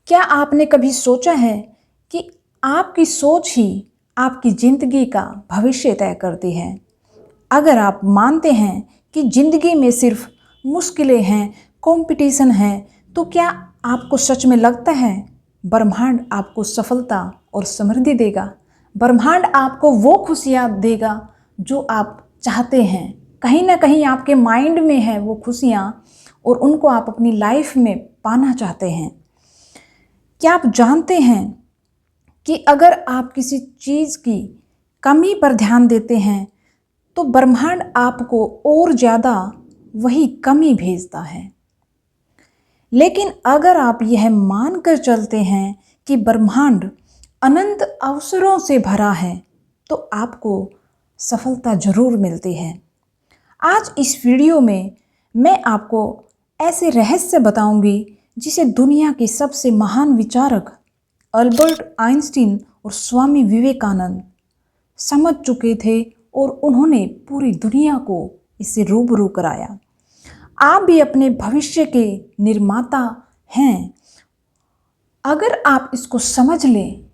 क्या आपने कभी सोचा है कि आपकी सोच ही आपकी ज़िंदगी का भविष्य तय करती है? अगर आप मानते हैं कि ज़िंदगी में सिर्फ मुश्किलें हैं, कंपटीशन है, तो क्या आपको सच में लगता है ब्रह्मांड आपको सफलता और समृद्धि देगा? ब्रह्मांड आपको वो खुशियाँ देगा जो आप चाहते हैं। कहीं ना कहीं आपके माइंड में है वो खुशियाँ और उनको आप अपनी लाइफ में पाना चाहते हैं। क्या आप जानते हैं कि अगर आप किसी चीज़ की कमी पर ध्यान देते हैं तो ब्रह्मांड आपको और ज़्यादा वही कमी भेजता है। लेकिन अगर आप यह मानकर चलते हैं कि ब्रह्मांड अनंत अवसरों से भरा है तो आपको सफलता जरूर मिलती है। आज इस वीडियो में मैं आपको ऐसे रहस्य बताऊंगी जिसे दुनिया के सबसे महान विचारक अल्बर्ट आइंस्टीन और स्वामी विवेकानंद समझ चुके थे और उन्होंने पूरी दुनिया को इससे रूबरू कराया। आप भी अपने भविष्य के निर्माता हैं। अगर आप इसको समझ लें,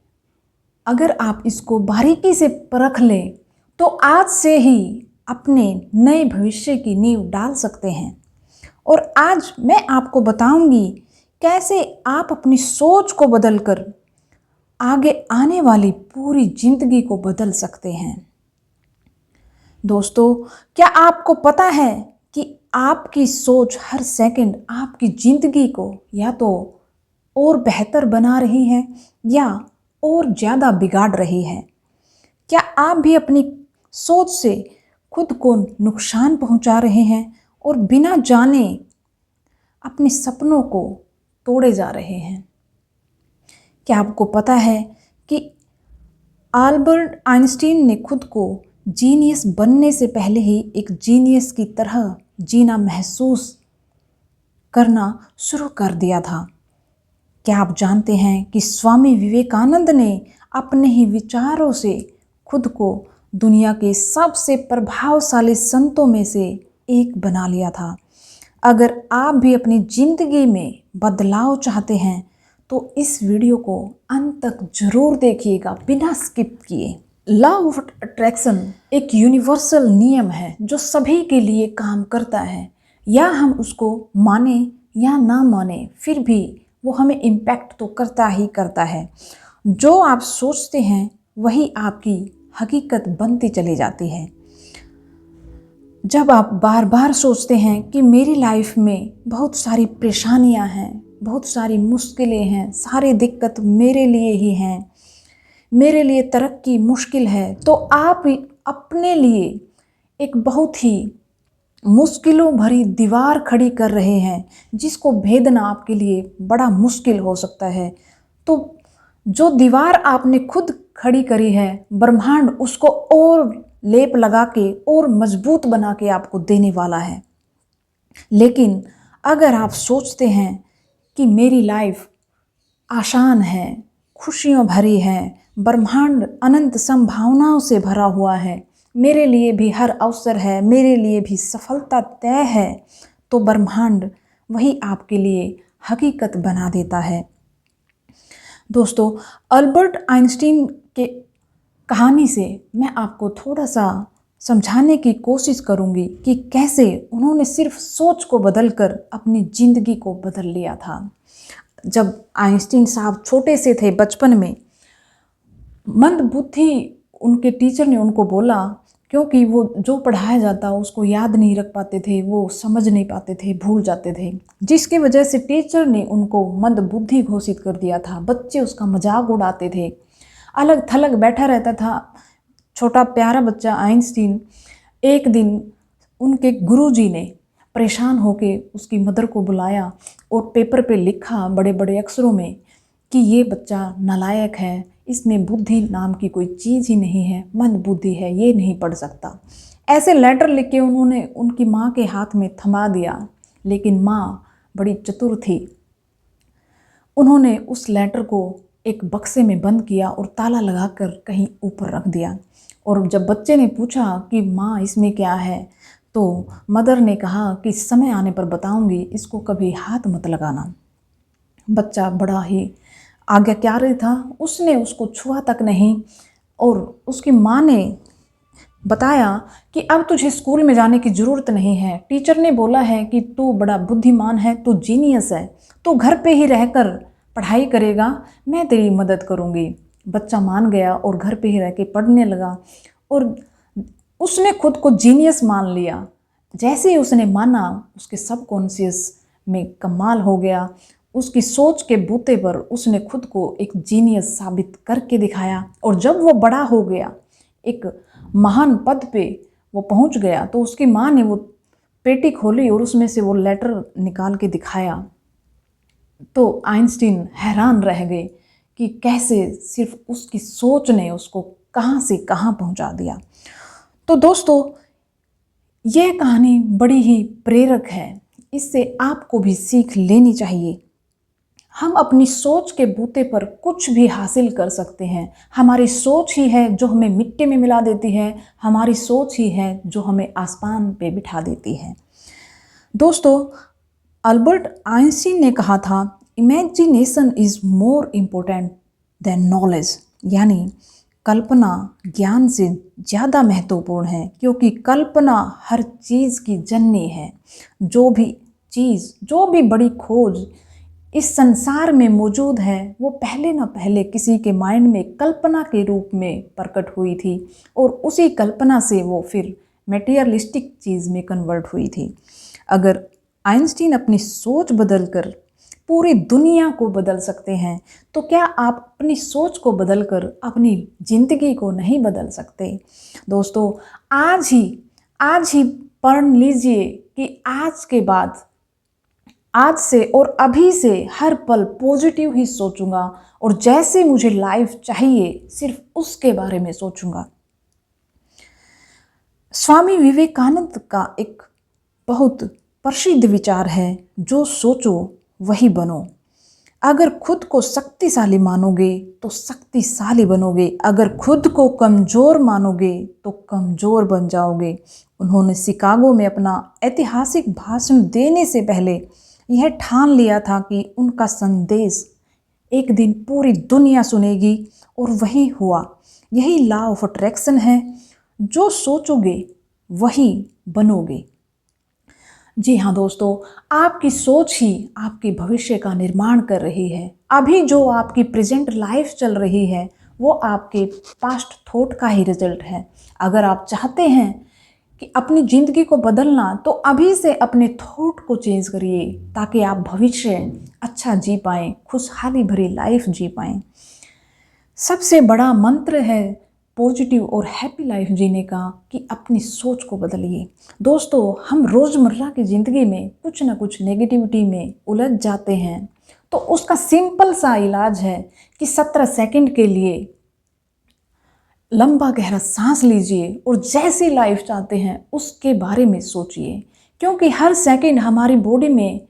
अगर आप इसको बारीकी से परख लें तो आज से ही अपने नए भविष्य की नींव डाल सकते हैं। और आज मैं आपको बताऊंगी कैसे आप अपनी सोच को बदलकर आगे आने वाली पूरी जिंदगी को बदल सकते हैं। दोस्तों, क्या आपको पता है कि आपकी सोच हर सेकंड आपकी ज़िंदगी को या तो और बेहतर बना रही है या और ज़्यादा बिगाड़ रही है? क्या आप भी अपनी सोच से खुद को नुकसान पहुंचा रहे हैं और बिना जाने अपने सपनों को तोड़े जा रहे हैं? क्या आपको पता है कि अल्बर्ट आइंस्टीन ने खुद को जीनियस बनने से पहले ही एक जीनियस की तरह जीना महसूस करना शुरू कर दिया था? क्या आप जानते हैं कि स्वामी विवेकानंद ने अपने ही विचारों से खुद को दुनिया के सबसे प्रभावशाली संतों में से एक बना लिया था? अगर आप भी अपनी ज़िंदगी में बदलाव चाहते हैं तो इस वीडियो को अंत तक जरूर देखिएगा, बिना स्किप किए। लॉ ऑफ अट्रैक्शन एक यूनिवर्सल नियम है जो सभी के लिए काम करता है। या हम उसको माने या ना माने, फिर भी वो हमें इम्पैक्ट तो करता ही करता है। जो आप सोचते हैं वही आपकी हकीकत बनती चली जाती है। जब आप बार बार सोचते हैं कि मेरी लाइफ में बहुत सारी परेशानियां हैं, बहुत सारी मुश्किलें हैं, सारी दिक्कत मेरे लिए ही हैं, मेरे लिए तरक्की मुश्किल है, तो आप अपने लिए एक बहुत ही मुश्किलों भरी दीवार खड़ी कर रहे हैं जिसको भेदना आपके लिए बड़ा मुश्किल हो सकता है। तो जो दीवार आपने खुद खड़ी करी है, ब्रह्मांड उसको और लेप लगा के और मजबूत बना के आपको देने वाला है। लेकिन अगर आप सोचते हैं कि मेरी लाइफ आसान है, खुशियों भरी है, ब्रह्मांड अनंत संभावनाओं से भरा हुआ है, मेरे लिए भी हर अवसर है, मेरे लिए भी सफलता तय है, तो ब्रह्मांड वही आपके लिए हकीकत बना देता है। दोस्तों, अल्बर्ट आइंस्टीन के कहानी से मैं आपको थोड़ा सा समझाने की कोशिश करूंगी कि कैसे उन्होंने सिर्फ सोच को बदलकर अपनी ज़िंदगी को बदल लिया था। जब आइंस्टीन साहब छोटे से थे, बचपन में मंदबुद्धि उनके टीचर ने उनको बोला, क्योंकि वो जो पढ़ाया जाता उसको याद नहीं रख पाते थे, वो समझ नहीं पाते थे, भूल जाते थे, जिसकी वजह से टीचर ने उनको मंदबुद्धि घोषित कर दिया था। बच्चे उसका मजाक उड़ाते थे, अलग थलग बैठा रहता था छोटा प्यारा बच्चा आइंस्टीन। एक दिन उनके गुरुजी ने परेशान होके उसकी मदर को बुलाया और पेपर पे लिखा बड़े बड़े अक्षरों में कि ये बच्चा नालायक है, इसमें बुद्धि नाम की कोई चीज़ ही नहीं है, मंद बुद्धि है, ये नहीं पढ़ सकता। ऐसे लेटर लिख के उन्होंने उनकी माँ के हाथ में थमा दिया। लेकिन माँ बड़ी चतुर थी, उन्होंने उस लेटर को एक बक्से में बंद किया और ताला लगाकर कहीं ऊपर रख दिया। और जब बच्चे ने पूछा कि माँ इसमें क्या है, तो मदर ने कहा कि समय आने पर बताऊंगी, इसको कभी हाथ मत लगाना। बच्चा बड़ा ही आज्ञाकारी था, उसने उसको छुआ तक नहीं। और उसकी माँ ने बताया कि अब तुझे स्कूल में जाने की ज़रूरत नहीं है। टीचर ने बोला है कि तू बड़ा बुद्धिमान है, तू जीनियस है, तू घर पे ही रहकर पढ़ाई करेगा, मैं तेरी मदद करूँगी। बच्चा मान गया और घर पे ही रह के पढ़ने लगा और उसने खुद को जीनियस मान लिया। जैसे ही उसने माना, उसके सबकॉन्शियस में कमाल हो गया। उसकी सोच के बूते पर उसने खुद को एक जीनियस साबित करके दिखाया। और जब वो बड़ा हो गया, एक महान पद पे वो पहुंच गया, तो उसकी माँ ने वो पेटी खोली और उसमें से वो लेटर निकाल के दिखाया। तो आइंस्टीन हैरान रह गए कि कैसे सिर्फ उसकी सोच ने उसको कहाँ से कहाँ पहुंचा दिया। तो दोस्तों, यह कहानी बड़ी ही प्रेरक है, इससे आपको भी सीख लेनी चाहिए। हम अपनी सोच के बूते पर कुछ भी हासिल कर सकते हैं। हमारी सोच ही है जो हमें मिट्टी में मिला देती है, हमारी सोच ही है जो हमें आसमान पे बिठा देती है। दोस्तों, अल्बर्ट आइंस्टीन ने कहा था, imagination is more important then knowledge, यानी कल्पना ज्ञान से ज़्यादा महत्वपूर्ण है, क्योंकि कल्पना हर चीज़ की जननी है। जो भी चीज़, जो भी बड़ी खोज इस संसार में मौजूद है, वो पहले ना पहले किसी के माइंड में कल्पना के रूप में प्रकट हुई थी और उसी कल्पना से वो फिर मटेरियलिस्टिक चीज़ में कन्वर्ट हुई थी। अगर आइंस्टीन अपनी सोच बदलकर पूरी दुनिया को बदल सकते हैं, तो क्या आप अपनी सोच को बदलकर अपनी ज़िंदगी को नहीं बदल सकते? दोस्तों, आज ही पढ़ लीजिए कि आज के बाद, आज से और अभी से हर पल पॉजिटिव ही सोचूंगा और जैसे मुझे लाइफ चाहिए सिर्फ उसके बारे में सोचूंगा। स्वामी विवेकानंद का एक बहुत प्रसिद्ध विचार है, जो सोचो वही बनो। अगर खुद को शक्तिशाली मानोगे तो शक्तिशाली बनोगे, अगर खुद को कमज़ोर मानोगे तो कमज़ोर बन जाओगे। उन्होंने शिकागो में अपना ऐतिहासिक भाषण देने से पहले यह ठान लिया था कि उनका संदेश एक दिन पूरी दुनिया सुनेगी, और वही हुआ। यही लॉ ऑफ अट्रैक्शन है, जो सोचोगे वही बनोगे। जी हाँ दोस्तों, आपकी सोच ही आपके भविष्य का निर्माण कर रही है। अभी जो आपकी प्रेजेंट लाइफ चल रही है, वो आपके पास्ट थॉट का ही रिजल्ट है। अगर आप चाहते हैं कि अपनी ज़िंदगी को बदलना, तो अभी से अपने थॉट को चेंज करिए, ताकि आप भविष्य अच्छा जी पाएँ, खुशहाली भरी लाइफ जी पाएँ। सबसे बड़ा मंत्र है पॉजिटिव और हैप्पी लाइफ जीने का कि अपनी सोच को बदलिए। दोस्तों, हम रोज़मर्रा की ज़िंदगी में कुछ ना कुछ नेगेटिविटी में उलझ जाते हैं, तो उसका सिंपल सा इलाज है कि 17 सेकंड के लिए लंबा गहरा सांस लीजिए और जैसी लाइफ चाहते हैं उसके बारे में सोचिए। क्योंकि हर सेकंड हमारी बॉडी में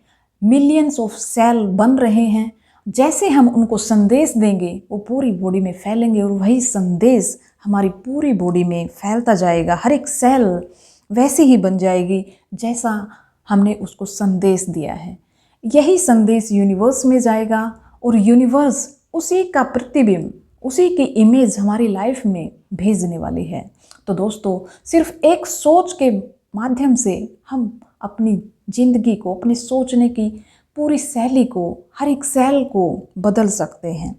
मिलियंस ऑफ सेल बन रहे हैं। जैसे हम उनको संदेश देंगे, वो पूरी बॉडी में फैलेंगे और वही संदेश हमारी पूरी बॉडी में फैलता जाएगा। हर एक सेल वैसे ही बन जाएगी जैसा हमने उसको संदेश दिया है। यही संदेश यूनिवर्स में जाएगा और यूनिवर्स उसी का प्रतिबिंब, उसी की इमेज हमारी लाइफ में भेजने वाली है। तो दोस्तों, सिर्फ एक सोच के माध्यम से हम अपनी ज़िंदगी को, अपने सोचने की पूरी शैली को, हर एक सेल को बदल सकते हैं।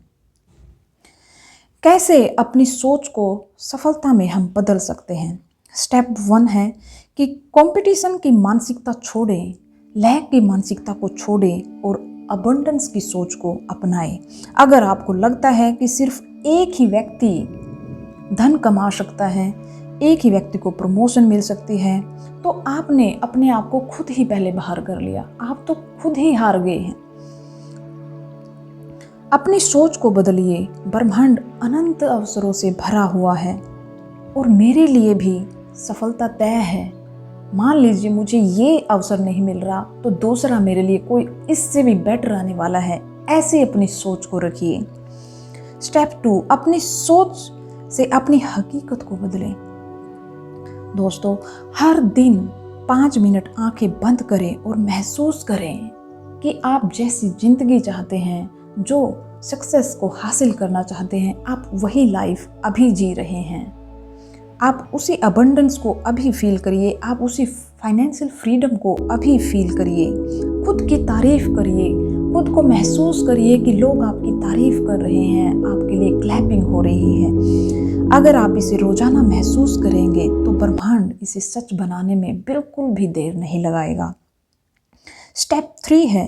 कैसे अपनी सोच को सफलता में हम बदल सकते हैं? स्टेप 1 है कि कंपटीशन की मानसिकता छोड़ें, लैक की मानसिकता को छोड़ें और अबंडेंस की सोच को अपनाएं। अगर आपको लगता है कि सिर्फ एक ही व्यक्ति धन कमा सकता है, एक ही व्यक्ति को प्रमोशन मिल सकती है, तो आपने अपने आप को खुद ही पहले बाहर कर लिया। आप तो खुद ही हार गए हैं। अपनी सोच को बदलिए। ब्रह्मांड अनंत अवसरों से भरा हुआ है और मेरे लिए भी सफलता तय है। मान लीजिए मुझे ये अवसर नहीं मिल रहा, तो दूसरा मेरे लिए कोई इससे भी बेटर आने वाला है। ऐसे अपनी सोच को रखिए। स्टेप 2, अपनी सोच से अपनी हकीकत को बदलें। दोस्तों, हर दिन 5 मिनट आंखें बंद करें और महसूस करें कि आप जैसी ज़िंदगी चाहते हैं, जो सक्सेस को हासिल करना चाहते हैं, आप वही लाइफ अभी जी रहे हैं। आप उसी अबंडेंस को अभी फील करिए, आप उसी फाइनेंशियल फ्रीडम को अभी फील करिए। खुद की तारीफ करिए, खुद को महसूस करिए कि लोग आपकी तारीफ कर रहे हैं, आपके लिए क्लैपिंग हो रही है। अगर आप इसे रोजाना महसूस करेंगे तो ब्रह्मांड इसे सच बनाने में बिल्कुल भी देर नहीं लगाएगा। स्टेप 3 है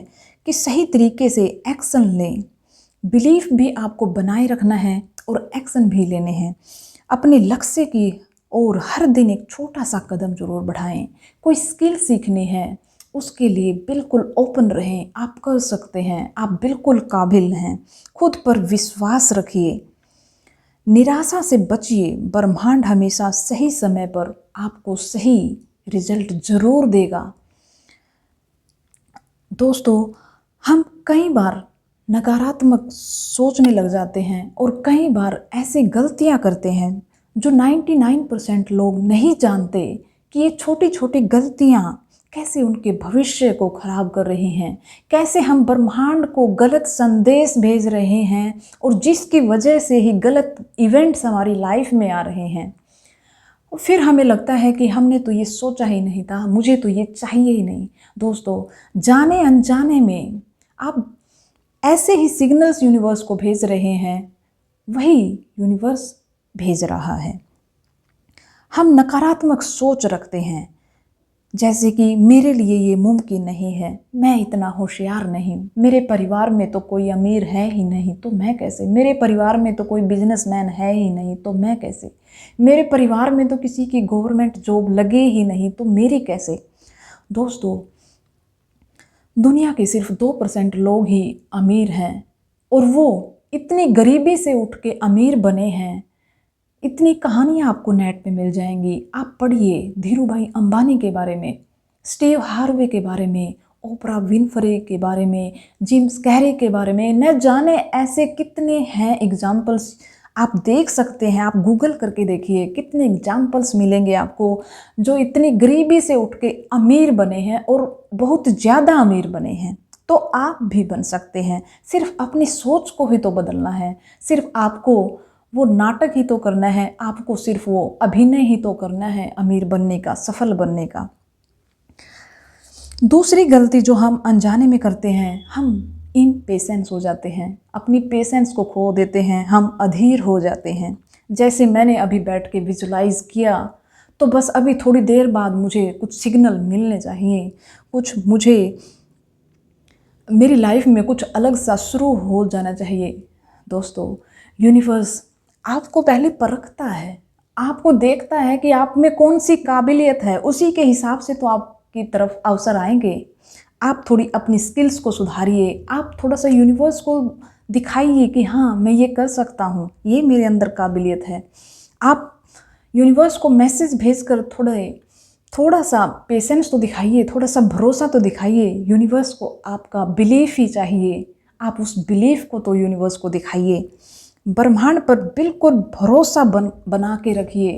कि सही तरीके से एक्शन लें। बिलीफ भी आपको बनाए रखना है और एक्शन भी लेने हैं। अपने लक्ष्य की ओर हर दिन एक छोटा सा कदम जरूर बढ़ाएं। कोई स्किल सीखनी है, उसके लिए बिल्कुल ओपन रहें। आप कर सकते हैं, आप बिल्कुल काबिल हैं। खुद पर विश्वास रखिए, निराशा से बचिए। ब्रह्मांड हमेशा सही समय पर आपको सही रिजल्ट जरूर देगा। दोस्तों, हम कई बार नकारात्मक सोचने लग जाते हैं और कई बार ऐसी गलतियां करते हैं जो 99% लोग नहीं जानते कि ये छोटी छोटी गलतियां कैसे उनके भविष्य को खराब कर रही हैं, कैसे हम ब्रह्मांड को गलत संदेश भेज रहे हैं और जिसकी वजह से ही गलत इवेंट्स हमारी लाइफ में आ रहे हैं। और फिर हमें लगता है कि हमने तो ये सोचा ही नहीं था, मुझे तो ये चाहिए ही नहीं। दोस्तों, जाने अनजाने में आप ऐसे ही सिग्नल्स यूनिवर्स को भेज रहे हैं, वही यूनिवर्स भेज रहा है। हम नकारात्मक सोच रखते हैं, जैसे कि मेरे लिए ये मुमकिन नहीं है, मैं इतना होशियार नहीं, मेरे परिवार में तो कोई अमीर है ही नहीं तो मैं कैसे, मेरे परिवार में तो कोई बिजनेसमैन है ही नहीं तो मैं कैसे, मेरे परिवार में तो किसी की गवर्नमेंट जॉब लगे ही नहीं तो मेरी कैसे। दोस्तों, दुनिया के सिर्फ 2% लोग ही अमीर हैं और वो इतनी गरीबी से उठ के अमीर बने हैं। इतनी कहानियाँ आपको नेट पे मिल जाएंगी, आप पढ़िए। धीरूभाई अंबानी के बारे में, स्टीव हार्वे के बारे में, ओपरा विनफ्रे के बारे में, जिम्स कैरी के बारे में, न जाने ऐसे कितने हैं एग्जाम्पल्स। आप देख सकते हैं, आप गूगल करके देखिए, कितने एग्जाम्पल्स मिलेंगे आपको जो इतनी गरीबी से उठ के अमीर बने हैं और बहुत ज़्यादा अमीर बने हैं। तो आप भी बन सकते हैं, सिर्फ अपनी सोच को ही तो बदलना है। सिर्फ आपको वो नाटक ही तो करना है, आपको सिर्फ वो अभिनय ही तो करना है अमीर बनने का, सफल बनने का। दूसरी गलती जो हम अनजाने में करते हैं, हम इम्पेशेंस हो जाते हैं, अपनी पेशेंस को खो देते हैं, हम अधीर हो जाते हैं। जैसे मैंने अभी बैठ के विजुलाइज किया तो बस अभी थोड़ी देर बाद मुझे कुछ सिग्नल मिलने चाहिए, कुछ मुझे मेरी लाइफ में कुछ अलग सा शुरू हो जाना चाहिए। दोस्तों, यूनिवर्स आपको पहले परखता है, आपको देखता है कि आप में कौन सी काबिलियत है, उसी के हिसाब से तो आपकी तरफ अवसर आएंगे। आप थोड़ी अपनी स्किल्स को सुधारिए, आप थोड़ा सा यूनिवर्स को दिखाइए कि हाँ, मैं ये कर सकता हूँ, ये मेरे अंदर काबिलियत है। आप यूनिवर्स को मैसेज भेजकर थोड़ा सा पेशेंस तो दिखाइए, थोड़ा सा भरोसा तो दिखाइए। यूनिवर्स को आपका बिलीफ ही चाहिए, आप उस बिलीफ को तो यूनिवर्स को दिखाइए। ब्रह्मांड पर बिल्कुल भरोसा बना के रखिए।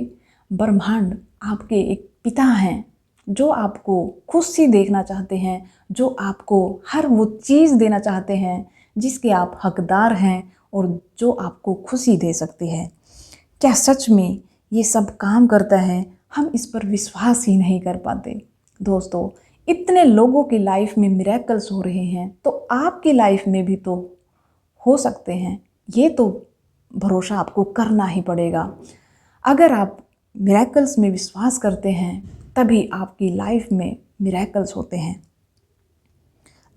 ब्रह्मांड आपके एक पिता हैं जो आपको खुशी देखना चाहते हैं, जो आपको हर वो चीज़ देना चाहते हैं जिसके आप हकदार हैं और जो आपको खुशी दे सकती है। क्या सच में ये सब काम करता है? हम इस पर विश्वास ही नहीं कर पाते। दोस्तों, इतने लोगों की लाइफ में मिरेकल्स हो रहे हैं तो आपकी लाइफ में भी तो हो सकते हैं। ये तो भरोसा आपको करना ही पड़ेगा। अगर आप मिरेकल्स में विश्वास करते हैं तभी आपकी लाइफ में मिरेकल्स होते हैं।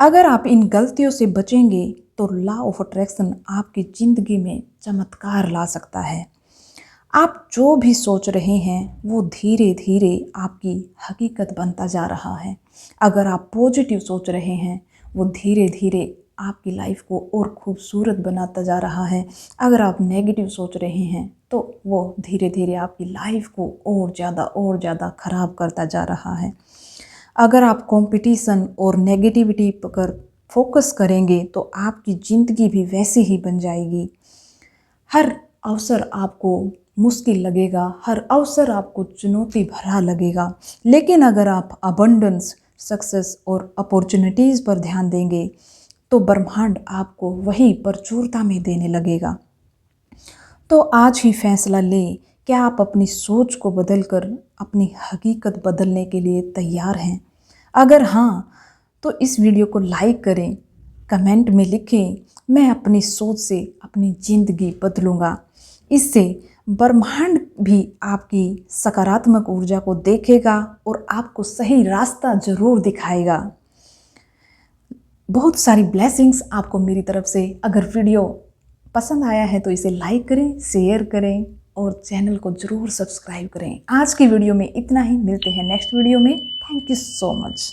अगर आप इन गलतियों से बचेंगे तो लॉ ऑफ अट्रैक्शन आपकी ज़िंदगी में चमत्कार ला सकता है। आप जो भी सोच रहे हैं वो धीरे धीरे आपकी हकीकत बनता जा रहा है। अगर आप पॉजिटिव सोच रहे हैं वो धीरे धीरे आपकी लाइफ को और खूबसूरत बनाता जा रहा है। अगर आप नेगेटिव सोच रहे हैं तो वो धीरे धीरे आपकी लाइफ को और ज़्यादा ख़राब करता जा रहा है। अगर आप कंपटीशन और नेगेटिविटी पर फोकस करेंगे तो आपकी ज़िंदगी भी वैसी ही बन जाएगी। हर अवसर आपको मुश्किल लगेगा, हर अवसर आपको चुनौती भरा लगेगा। लेकिन अगर आप अबंडेंस, सक्सेस और अपॉर्चुनिटीज़ पर ध्यान देंगे तो ब्रह्मांड आपको वही प्रचुरता में देने लगेगा। तो आज ही फैसला लें, क्या आप अपनी सोच को बदलकर अपनी हकीकत बदलने के लिए तैयार हैं? अगर हाँ, तो इस वीडियो को लाइक करें, कमेंट में लिखें, मैं अपनी सोच से अपनी ज़िंदगी बदलूँगा। इससे ब्रह्मांड भी आपकी सकारात्मक ऊर्जा को देखेगा और आपको सही रास्ता ज़रूर दिखाएगा। बहुत सारी ब्लेसिंग्स आपको मेरी तरफ से। अगर वीडियो पसंद आया है तो इसे लाइक करें, शेयर करें और चैनल को ज़रूर सब्सक्राइब करें। आज की वीडियो में इतना ही, मिलते हैं नेक्स्ट वीडियो में। Thank you so much.